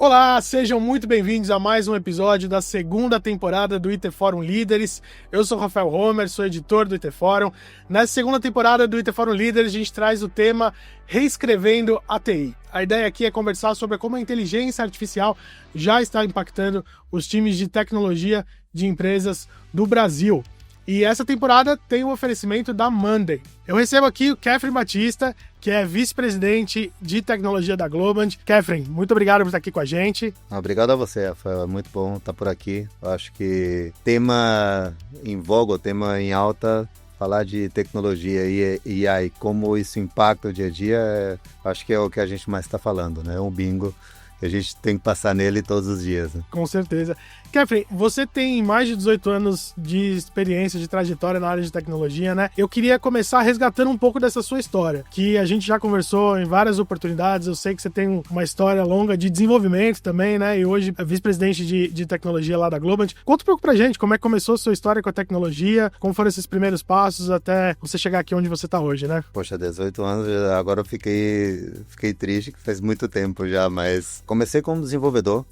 Olá, sejam muito bem-vindos a mais um episódio da segunda temporada do IT Forum Líderes. Eu sou Rafael Homer, sou editor do IT Forum. Nessa segunda temporada do IT Forum Líderes, a gente traz o tema Reescrevendo a TI. A ideia aqui é conversar sobre como a inteligência artificial já está impactando os times de tecnologia de empresas do Brasil. E essa temporada tem um oferecimento da Monday. Eu recebo aqui o Catherine Batista, que é vice-presidente de tecnologia da Globant. Catherine, muito obrigado por estar aqui com a gente. Obrigado a você, Rafael. É muito bom estar por aqui. Eu acho que tema em voga, tema em alta, falar de tecnologia e AI, como isso impacta o dia a dia, acho que é o que a gente mais está falando, né? É um bingo que a gente tem que passar nele todos os dias. Né? Com certeza. Catherine, você tem mais de 18 anos de experiência, de trajetória na área de tecnologia, né? Eu queria começar resgatando um pouco dessa sua história, que a gente já conversou em várias oportunidades. Eu sei que você tem uma história longa de desenvolvimento também, né? E hoje é vice-presidente de tecnologia lá da Globant. Conta um pouco pra gente como é que começou a sua história com a tecnologia, como foram esses primeiros passos até você chegar aqui onde você tá hoje, né? Poxa, 18 anos, agora eu fiquei triste, que faz muito tempo já, mas comecei como desenvolvedor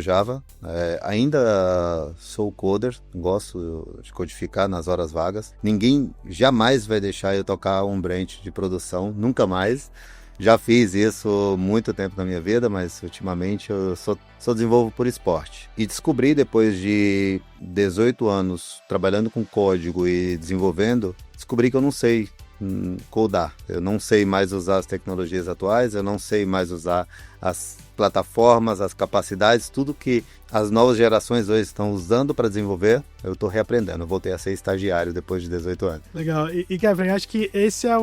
Java, ainda sou coder, gosto de codificar nas horas vagas. Ninguém jamais vai deixar eu tocar um branch de produção, nunca mais. Já fiz isso muito tempo na minha vida, mas ultimamente eu só desenvolvo por esporte. E descobri, depois de 18 anos trabalhando com código e desenvolvendo, descobri que eu não sei codar. Eu não sei mais usar as tecnologias atuais, eu não sei mais usar as plataformas, as capacidades, tudo que as novas gerações hoje estão usando para desenvolver, eu estou reaprendendo. Eu voltei a ser estagiário depois de 18 anos. Legal. E Kevin, acho que esse é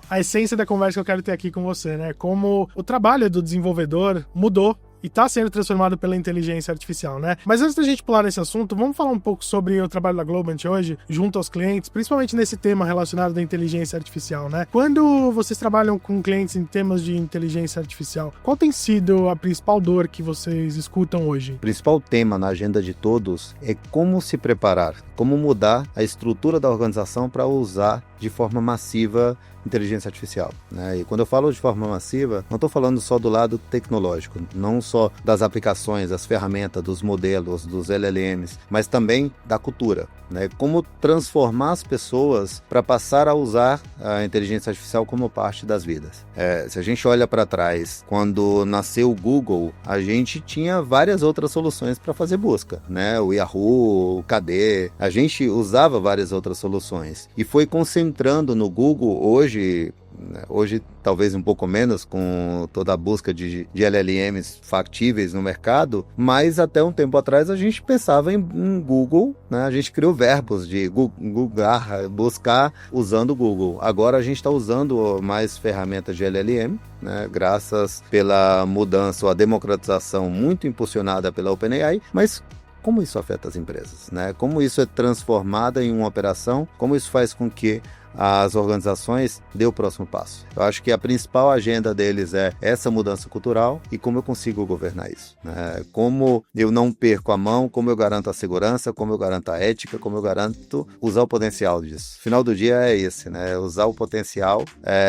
a essência da conversa que eu quero ter aqui com você, né? Como o trabalho do desenvolvedor mudou e está sendo transformado pela inteligência artificial, né? Mas antes da gente pular nesse assunto, vamos falar um pouco sobre o trabalho da Globant hoje, junto aos clientes, principalmente nesse tema relacionado à inteligência artificial, né? Quando vocês trabalham com clientes em temas de inteligência artificial, qual tem sido a principal dor que vocês escutam hoje? O principal tema na agenda de todos é como se preparar, como mudar a estrutura da organização para usar de forma massiva inteligência artificial, né? E quando eu falo de forma massiva, não estou falando só do lado tecnológico, não só das aplicações, das ferramentas, dos modelos, dos LLMs, mas também da cultura, né? Como transformar as pessoas para passar a usar a inteligência artificial como parte das vidas. Se a gente olha para trás, quando nasceu o Google, a gente tinha várias outras soluções para fazer busca, né? O Yahoo, o KD, a gente usava várias outras soluções e foi concentrando no Google. Hoje talvez um pouco menos, com toda a busca de LLMs factíveis no mercado, mas até um tempo atrás a gente pensava em Google, né? A gente criou verbos de googlar, buscar usando o Google. Agora a gente está usando mais ferramentas de LLM, né? Graças pela mudança ou a democratização muito impulsionada pela OpenAI, mas como isso afeta as empresas, né? Como isso é transformado em uma operação, como isso faz com que as organizações dê o próximo passo. Eu acho que a principal agenda deles é essa mudança cultural e como eu consigo governar isso, né? Como eu não perco a mão, como eu garanto a segurança, como eu garanto a ética, como eu garanto usar o potencial disso. O final do dia é esse, né? Usar o potencial,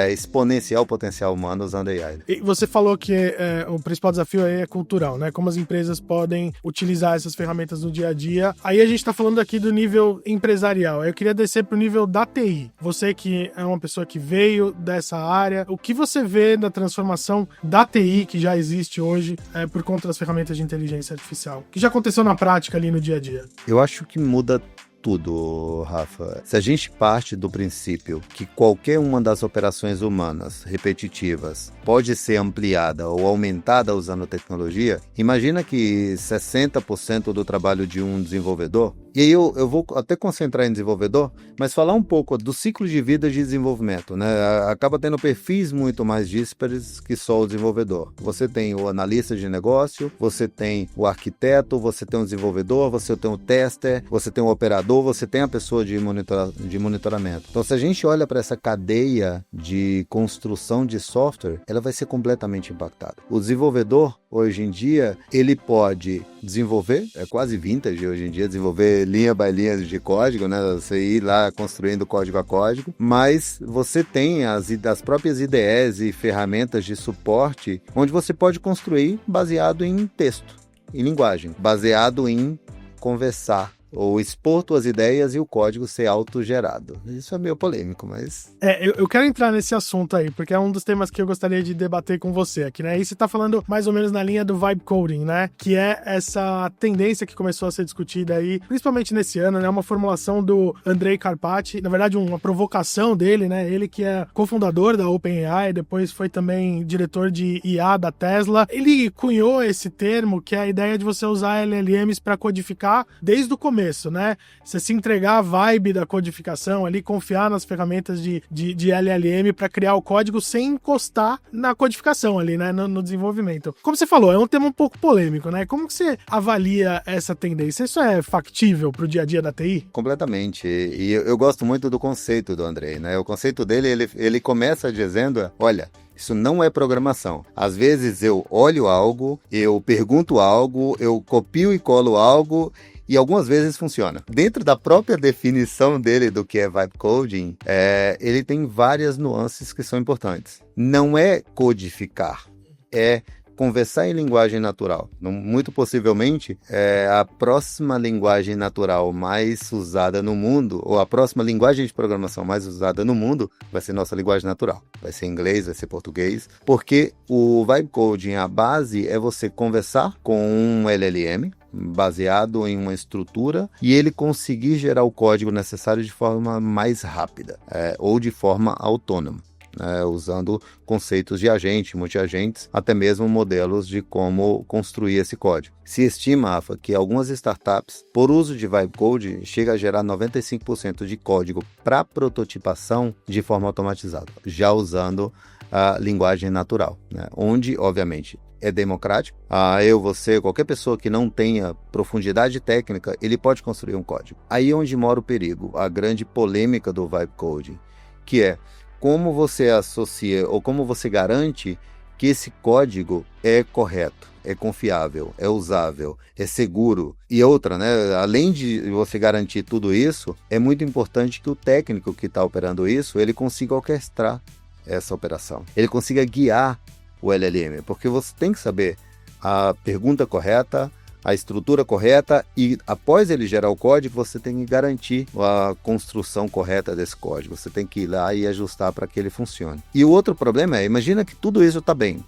exponenciar o potencial humano usando AI. E você falou que o principal desafio aí é cultural, né? Como as empresas podem utilizar essas ferramentas no dia a dia. Aí a gente está falando aqui do nível empresarial. Eu queria descer para o nível da TI. Você que é uma pessoa que veio dessa área, o que você vê da transformação da TI que já existe hoje por conta das ferramentas de inteligência artificial? O que já aconteceu na prática ali no dia a dia? Eu acho que muda tudo, Rafa. Se a gente parte do princípio que qualquer uma das operações humanas repetitivas pode ser ampliada ou aumentada usando tecnologia, imagina que 60% do trabalho de um desenvolvedor, e aí eu vou até concentrar em desenvolvedor, mas falar um pouco do ciclo de vida de desenvolvimento, né? Acaba tendo perfis muito mais díspares que só o desenvolvedor. Você tem o analista de negócio, você tem o arquiteto, você tem o desenvolvedor, você tem o tester, você tem o operador, você tem a pessoa de monitoramento. Então, se a gente olha para essa cadeia de construção de software, ela vai ser completamente impactada. O desenvolvedor, hoje em dia, ele pode desenvolver, é quase vintage hoje em dia, desenvolver fazer linha by linha de código, né? Você ir lá construindo código a código, mas você tem as próprias IDEs e ferramentas de suporte onde você pode construir baseado em texto, em linguagem, baseado em conversar ou expor tuas ideias e o código ser autogerado. Isso é meio polêmico, mas... Eu quero entrar nesse assunto aí, porque é um dos temas que eu gostaria de debater com você aqui, né? E você tá falando mais ou menos na linha do vibe coding, né? Que é essa tendência que começou a ser discutida aí, principalmente nesse ano, né? Uma formulação do Andrej Karpathy, na verdade uma provocação dele, né? Ele que é cofundador da OpenAI, depois foi também diretor de IA da Tesla. Ele cunhou esse termo, que é a ideia de você usar LLMs para codificar desde o começo, né? Você se entregar a vibe da codificação ali, confiar nas ferramentas de LLM para criar o código sem encostar na codificação ali, né? No desenvolvimento. Como você falou, é um tema um pouco polêmico, né? Como que você avalia essa tendência? Isso é factível para o dia a dia da TI? Completamente. E eu gosto muito do conceito do Andrej, né? O conceito dele, ele começa dizendo, olha, isso não é programação. Às vezes eu olho algo, eu pergunto algo, eu copio e colo algo e algumas vezes funciona. Dentro da própria definição dele do que é vibe coding, ele tem várias nuances que são importantes. Não é codificar, é conversar em linguagem natural. Muito possivelmente, a próxima linguagem natural mais usada no mundo, ou a próxima linguagem de programação mais usada no mundo, vai ser nossa linguagem natural. Vai ser inglês, vai ser português, porque o vibe coding, a base é você conversar com um LLM, baseado em uma estrutura, e ele conseguir gerar o código necessário de forma mais rápida, ou de forma autônoma. Usando conceitos de agente, multiagentes, até mesmo modelos de como construir esse código. Se estima, Rafa, que algumas startups, por uso de vibe coding, chega a gerar 95% de código para prototipação de forma automatizada, já usando a linguagem natural, né? Onde, obviamente, é democrático. Você, qualquer pessoa que não tenha profundidade técnica, ele pode construir um código. Aí é onde mora o perigo, a grande polêmica do vibe coding, que é como você associa ou como você garante que esse código é correto, é confiável, é usável, é seguro. E outra, né? Além de você garantir tudo isso, é muito importante que o técnico que está operando isso, ele consiga orquestrar essa operação. Ele consiga guiar o LLM, porque você tem que saber a pergunta correta, a estrutura correta, e após ele gerar o código, você tem que garantir a construção correta desse código. Você tem que ir lá e ajustar para que ele funcione. E o outro problema é, imagina que tudo isso está bem,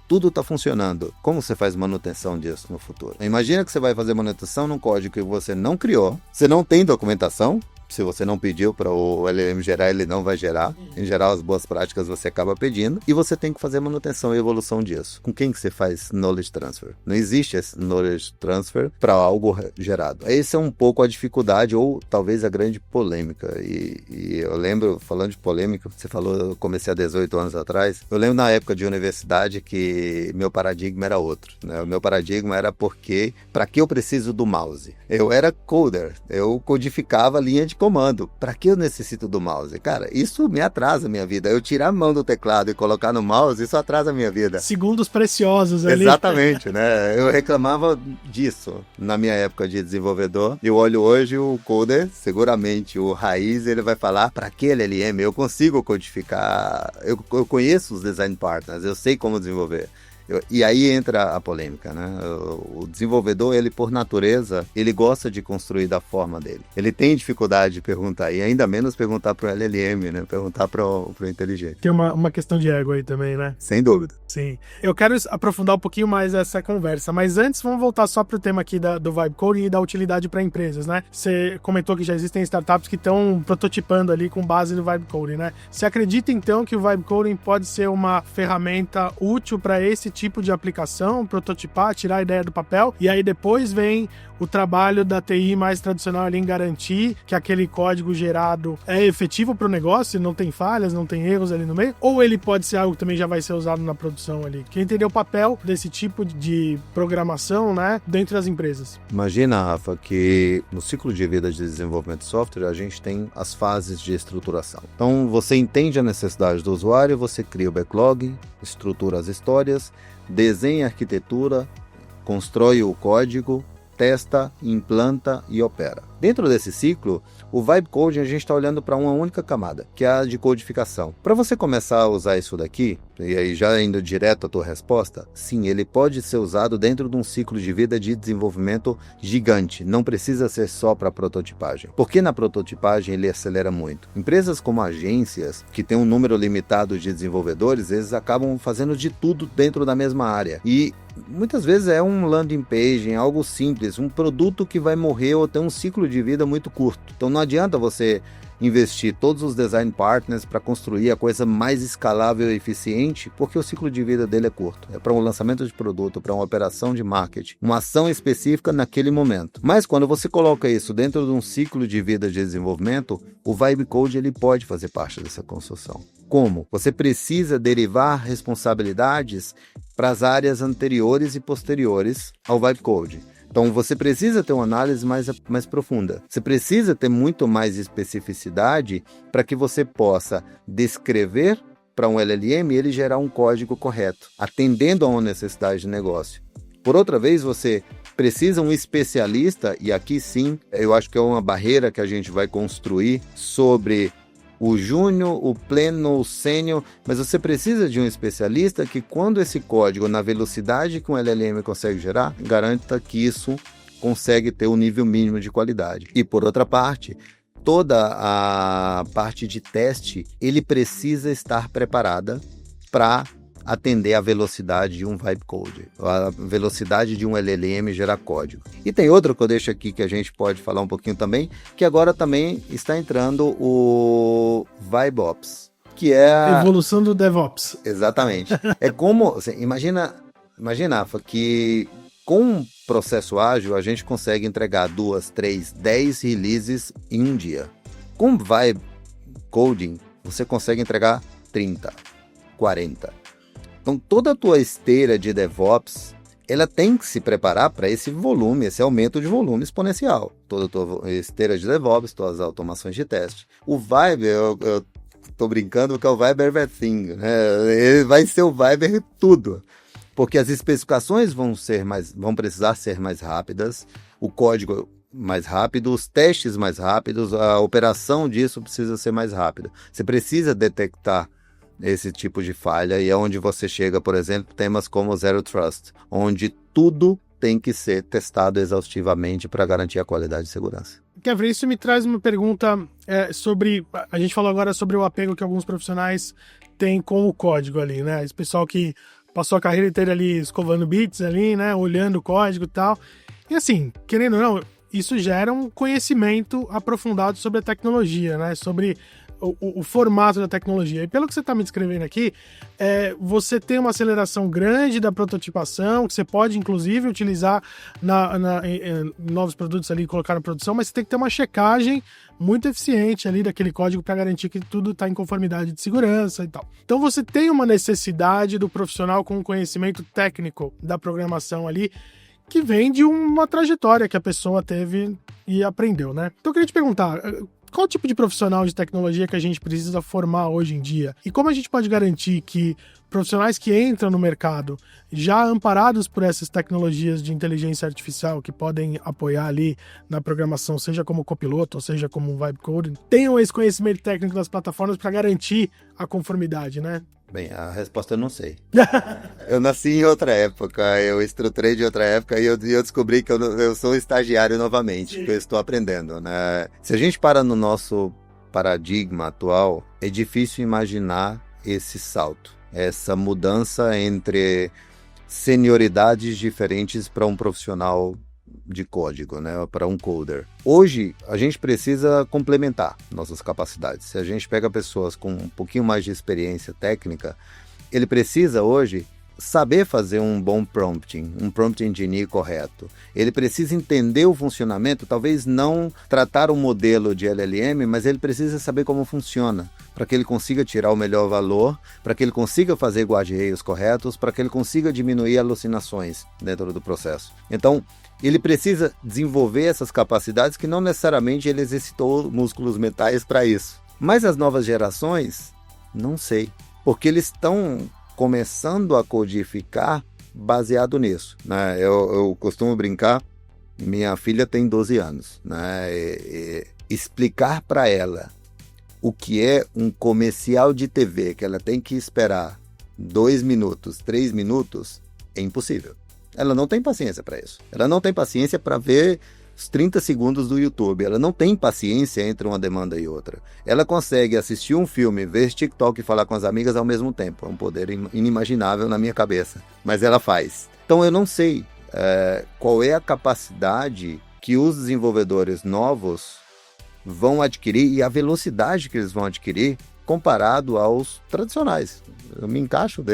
tudo está funcionando. Como você faz manutenção disso no futuro? Imagina que você vai fazer manutenção num código que você não criou, você não tem documentação. Se você não pediu para o LLM gerar, ele não vai gerar. Em geral, as boas práticas você acaba pedindo. E você tem que fazer manutenção e evolução disso. Com quem que você faz knowledge transfer? Não existe esse knowledge transfer para algo gerado. Essa é um pouco a dificuldade ou talvez a grande polêmica. E eu lembro, falando de polêmica, você falou, eu comecei há 18 anos atrás. Eu lembro na época de universidade que meu paradigma era outro, né? O meu paradigma era para que eu preciso do mouse? Eu era coder, eu codificava a linha de comando. Para que eu necessito do mouse? Cara, isso me atrasa a minha vida. Eu tirar a mão do teclado e colocar no mouse, isso atrasa a minha vida. Segundos preciosos ali. Exatamente, né? Eu reclamava disso na minha época de desenvolvedor. Eu olho hoje o coder, seguramente o raiz, ele vai falar, para que LLM? Eu consigo codificar, eu conheço os design partners, eu sei como desenvolver. E aí entra a polêmica, né? O desenvolvedor, ele por natureza, ele gosta de construir da forma dele. Ele tem dificuldade de perguntar, e ainda menos perguntar para o LLM, né? Perguntar para o inteligente. Tem uma questão de ego aí também, né? Sem dúvida. Sim. Eu quero aprofundar um pouquinho mais essa conversa, mas antes vamos voltar só para o tema aqui do vibe coding e da utilidade para empresas, né? Você comentou que já existem startups que estão prototipando ali com base no vibe coding, né? Você acredita então que o vibe coding pode ser uma ferramenta útil para esse tipo de aplicação, prototipar, tirar a ideia do papel, e aí depois vem o trabalho da TI mais tradicional ali em garantir que aquele código gerado é efetivo para o negócio, não tem falhas, não tem erros ali no meio, ou ele pode ser algo que também já vai ser usado na produção ali? Quem entender o papel desse tipo de programação, né, dentro das empresas? Imagina, Rafa, que no ciclo de vida de desenvolvimento de software, a gente tem as fases de estruturação. Então, você entende a necessidade do usuário, você cria o backlog, estrutura as histórias, desenha a arquitetura, constrói o código, testa, implanta e opera. Dentro desse ciclo, o Vibe Coding a gente está olhando para uma única camada, que é a de codificação. Para você começar a usar isso daqui, e aí já indo direto à tua resposta, sim, ele pode ser usado dentro de um ciclo de vida de desenvolvimento gigante. Não precisa ser só para prototipagem. Porque na prototipagem ele acelera muito. Empresas como agências, que têm um número limitado de desenvolvedores, eles acabam fazendo de tudo dentro da mesma área. E muitas vezes é um landing page, algo simples, um produto que vai morrer ou ter um ciclo de vida muito curto. Então não adianta você investir todos os design partners para construir a coisa mais escalável e eficiente, porque o ciclo de vida dele é curto. É para um lançamento de produto, para uma operação de marketing, uma ação específica naquele momento. Mas quando você coloca isso dentro de um ciclo de vida de desenvolvimento, o Vibe Code ele pode fazer parte dessa construção. Como? Você precisa derivar responsabilidades para as áreas anteriores e posteriores ao Vibe Code. Então, você precisa ter uma análise mais profunda. Você precisa ter muito mais especificidade para que você possa descrever para um LLM e ele gerar um código correto, atendendo a uma necessidade de negócio. Por outra vez, você precisa um especialista, e aqui sim, eu acho que é uma barreira que a gente vai construir sobre o júnior, o pleno, o sênior, mas você precisa de um especialista que quando esse código, na velocidade que um LLM consegue gerar, garanta que isso consegue ter um nível mínimo de qualidade. E por outra parte, toda a parte de teste, ele precisa estar preparada para atender a velocidade de um Vibe Code, a velocidade de um LLM gerar código. E tem outro que eu deixo aqui que a gente pode falar um pouquinho também, que agora também está entrando o VibeOps, que é a evolução do DevOps. Exatamente. É como, assim, imagina, Rafa, que com um processo ágil a gente consegue entregar 2, 3, 10 releases em um dia. Com Vibe Coding, você consegue entregar 30, 40. Então, toda a tua esteira de DevOps, ela tem que se preparar para esse volume, esse aumento de volume exponencial. Toda a tua esteira de DevOps, todas as automações de teste. O Vibe, eu tô brincando que é o Vibe Everything, né? Ele vai ser o Vibe tudo. Porque as especificações vão precisar ser mais rápidas, o código mais rápido, os testes mais rápidos, a operação disso precisa ser mais rápida. Você precisa detectar esse tipo de falha, e é onde você chega, por exemplo, temas como Zero Trust, onde tudo tem que ser testado exaustivamente para garantir a qualidade e segurança. Kevin, isso me traz uma pergunta sobre... A gente falou agora sobre o apego que alguns profissionais têm com o código ali, né? Esse pessoal que passou a carreira inteira ali escovando bits ali, né? Olhando o código e tal. E assim, querendo ou não, isso gera um conhecimento aprofundado sobre a tecnologia, né? Sobre o formato da tecnologia. E pelo que você está me descrevendo aqui, você tem uma aceleração grande da prototipação, que você pode, inclusive, utilizar em novos produtos ali e colocar na produção, mas você tem que ter uma checagem muito eficiente ali daquele código para garantir que tudo está em conformidade de segurança e tal. Então você tem uma necessidade do profissional com conhecimento técnico da programação ali, que vem de uma trajetória que a pessoa teve e aprendeu, né? Então eu queria te perguntar, qual tipo de profissional de tecnologia que a gente precisa formar hoje em dia? E como a gente pode garantir que profissionais que entram no mercado, já amparados por essas tecnologias de inteligência artificial que podem apoiar ali na programação, seja como copiloto ou seja como um Vibe Coding, tenham esse conhecimento técnico das plataformas para garantir a conformidade, né? Bem, a resposta eu não sei. Eu nasci em outra época, eu estruturei de outra época e eu descobri que eu sou estagiário novamente, que eu estou aprendendo, né? Se a gente para no nosso paradigma atual, é difícil imaginar esse salto, essa mudança entre senioridades diferentes para um profissional de código, né, para um coder. Hoje, a gente precisa complementar nossas capacidades. Se a gente pega pessoas com um pouquinho mais de experiência técnica, ele precisa hoje saber fazer um bom prompting, um prompt engineer correto. Ele precisa entender o funcionamento, talvez não tratar um modelo de LLM, mas ele precisa saber como funciona, para que ele consiga tirar o melhor valor, para que ele consiga fazer guardrails corretos, para que ele consiga diminuir alucinações dentro do processo. Então, ele precisa desenvolver essas capacidades que não necessariamente ele exercitou músculos mentais para isso. Mas as novas gerações, não sei, porque eles estão começando a codificar baseado nisso, né? Eu costumo brincar Minha filha tem 12 anos, né? Explicar para ela o que é um comercial de TV, que ela tem que esperar 2 minutos, 3 minutos, é impossível. Ela não tem paciência para isso. Ela não tem paciência para ver os 30 segundos do YouTube. Ela não tem paciência entre uma demanda e outra. Ela consegue assistir um filme, ver TikTok e falar com as amigas ao mesmo tempo. É um poder inimaginável na minha cabeça. Mas ela faz. Então eu não sei qual é a capacidade que os desenvolvedores novos vão adquirir e a velocidade que eles vão adquirir comparado aos tradicionais. Eu me encaixo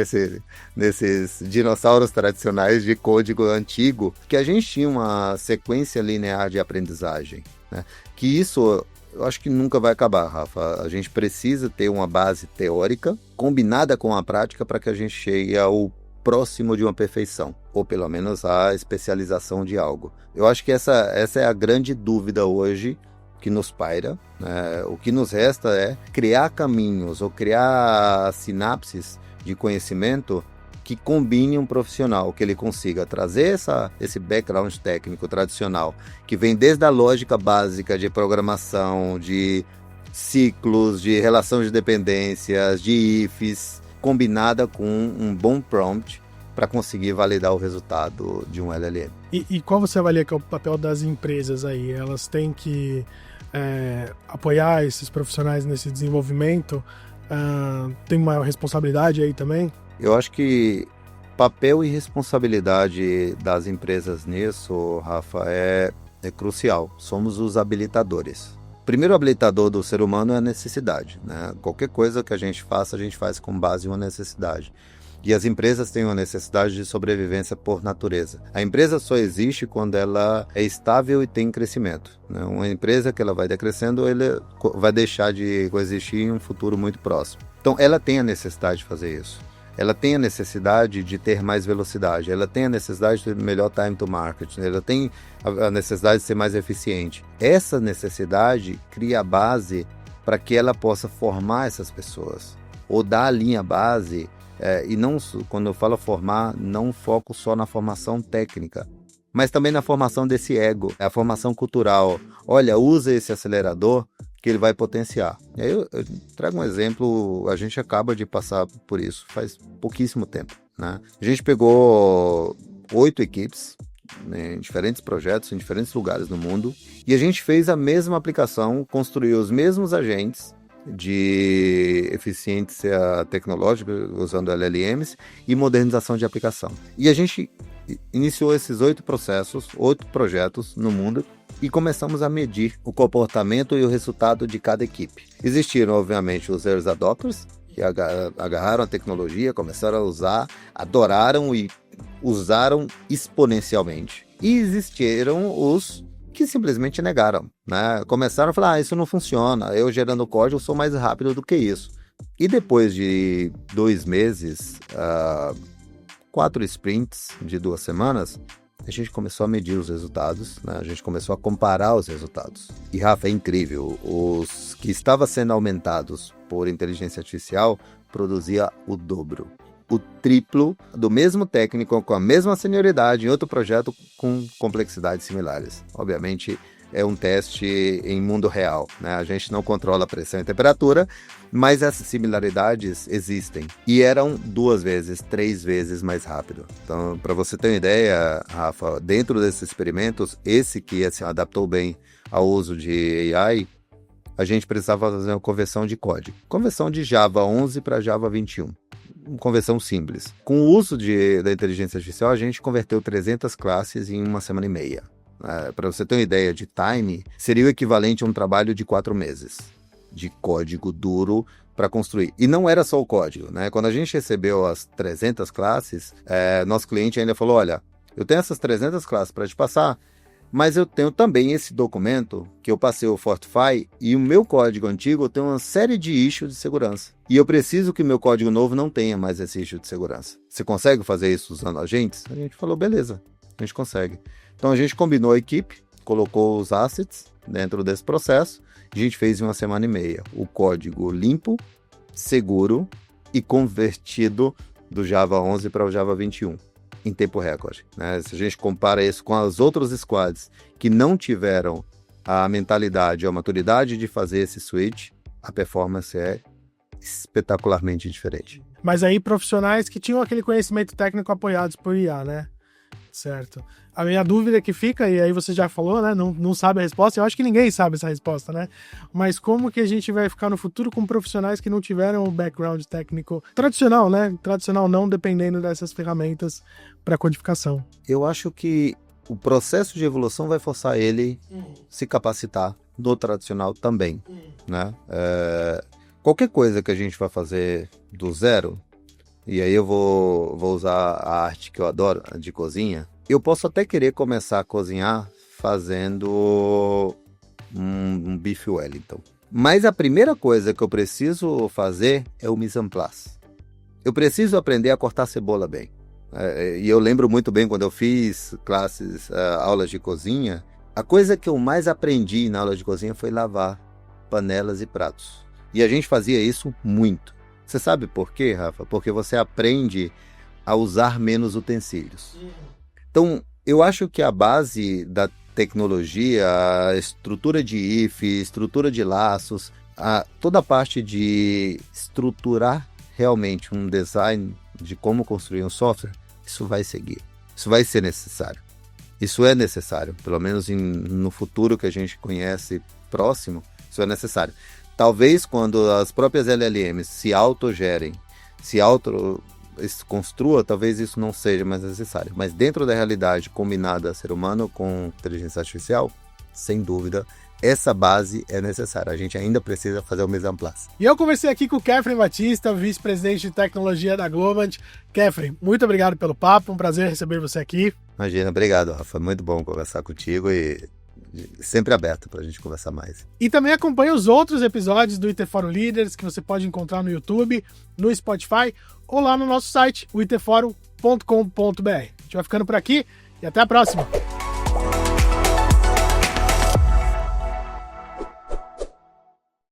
nesses dinossauros tradicionais de código antigo, que a gente tinha uma sequência linear de aprendizagem, né? Que isso eu acho que nunca vai acabar, Rafa. A gente precisa ter uma base teórica combinada com a prática para que a gente chegue ao próximo de uma perfeição, ou pelo menos a especialização de algo. Eu acho que essa é a grande dúvida hoje que nos paira, né? O que nos resta é criar caminhos ou criar sinapses de conhecimento que combine um profissional, que ele consiga trazer esse background técnico tradicional, que vem desde a lógica básica de programação, de ciclos, de relação de dependências, de ifs, combinada com um bom prompt para conseguir validar o resultado de um LLM. E qual você avalia que é o papel das empresas aí? Elas têm que apoiar esses profissionais nesse desenvolvimento? Tem uma responsabilidade aí também? Eu acho que papel e responsabilidade das empresas nisso, Rafa, é crucial. Somos os habilitadores. O primeiro habilitador do ser humano é a necessidade, né? Qualquer coisa que a gente faz com base em uma necessidade. E as empresas têm uma necessidade de sobrevivência por natureza. A empresa só existe quando ela é estável e tem crescimento, né? Uma empresa que ela vai decrescendo, ela vai deixar de coexistir em um futuro muito próximo. Então, ela tem a necessidade de fazer isso. Ela tem a necessidade de ter mais velocidade. Ela tem a necessidade de ter melhor time to market. Ela tem a necessidade de ser mais eficiente. Essa necessidade cria a base para que ela possa formar essas pessoas. Ou dar a linha base. E não, quando eu falo formar, não foco só na formação técnica, mas também na formação desse ego, a formação cultural. Olha, usa esse acelerador que ele vai potenciar. E aí eu trago um exemplo, a gente acaba de passar por isso faz pouquíssimo tempo, né? A gente pegou 8 equipes, né, em diferentes projetos, em diferentes lugares no mundo, e a gente fez a mesma aplicação, construiu os mesmos agentes de eficiência tecnológica usando LLMs e modernização de aplicação. E a gente iniciou esses 8 projetos no mundo e começamos a medir o comportamento e o resultado de cada equipe. Existiram, obviamente, os early adopters, que agarraram a tecnologia, começaram a usar, adoraram e usaram exponencialmente. E existiram os que simplesmente negaram, né? Começaram a falar, isso não funciona, eu gerando código sou mais rápido do que isso. E depois de 2 meses, 4 sprints de 2 semanas, a gente começou a medir os resultados, né? A gente começou a comparar os resultados. E, Rafa, é incrível, os que estavam sendo aumentados por inteligência artificial produzia o dobro. O triplo do mesmo técnico, com a mesma senioridade, em outro projeto com complexidades similares. Obviamente, é um teste em mundo real, né? A gente não controla a pressão e temperatura, mas essas similaridades existem. E eram 2 vezes, 3 vezes mais rápido. Então, para você ter uma ideia, Rafa, dentro desses experimentos, esse que se adaptou bem ao uso de AI, a gente precisava fazer uma conversão de código. Conversão de Java 11 para Java 21. Uma conversão simples. Com o uso da inteligência artificial, a gente converteu 300 classes em 1 semana e meia. Para você ter uma ideia de time, seria o equivalente a um trabalho de 4 meses de código duro para construir. E não era só o código, né? Quando a gente recebeu as 300 classes, nosso cliente ainda falou, olha, eu tenho essas 300 classes para te passar, mas eu tenho também esse documento que eu passei o Fortify e o meu código antigo tem uma série de issues de segurança. E eu preciso que o meu código novo não tenha mais esse issue de segurança. Você consegue fazer isso usando agentes? A gente falou, beleza, a gente consegue. Então a gente combinou a equipe, colocou os assets dentro desse processo, e a gente fez em 1 semana e meia o código limpo, seguro e convertido do Java 11 para o Java 21. em tempo recorde, né? Se a gente compara isso com as outras squads que não tiveram a mentalidade ou a maturidade de fazer esse switch, a performance é espetacularmente diferente. Mas aí profissionais que tinham aquele conhecimento técnico apoiados por IA, né? Certo. A minha dúvida que fica, e aí você já falou, né? Não sabe a resposta, eu acho que ninguém sabe essa resposta, né? Mas como que a gente vai ficar no futuro com profissionais que não tiveram o background técnico tradicional, né? Tradicional não dependendo dessas ferramentas para codificação. Eu acho que o processo de evolução vai forçar ele se capacitar no tradicional também, né? Qualquer coisa que a gente vai fazer do zero, e aí eu vou usar a arte que eu adoro, de cozinha, eu posso até querer começar a cozinhar fazendo um bife Wellington. Mas a primeira coisa que eu preciso fazer é o mise en place. Eu preciso aprender a cortar cebola bem. E eu lembro muito bem quando eu fiz classes, aulas de cozinha, a coisa que eu mais aprendi na aula de cozinha foi lavar panelas e pratos. E a gente fazia isso muito. Você sabe por quê, Rafa? Porque você aprende a usar menos utensílios. Então, eu acho que a base da tecnologia, a estrutura de if, estrutura de laços, toda a parte de estruturar realmente um design de como construir um software, isso vai seguir. Isso vai ser necessário. Isso é necessário, pelo menos no futuro que a gente conhece próximo, isso é necessário. Talvez quando as próprias LLMs se autogerem, se construa, talvez isso não seja mais necessário. Mas dentro da realidade combinada ser humano com inteligência artificial, sem dúvida, essa base é necessária. A gente ainda precisa fazer o mise en place. E eu conversei aqui com o Kefren Batista, vice-presidente de tecnologia da Globant. Kefren, muito obrigado pelo papo, um prazer receber você aqui. Imagina, obrigado, Rafa. Muito bom conversar contigo e sempre aberto para a gente conversar mais. E também acompanhe os outros episódios do IT Forum Leaders que você pode encontrar no YouTube, no Spotify ou lá no nosso site, o itforum.com.br. A gente vai ficando por aqui e até a próxima!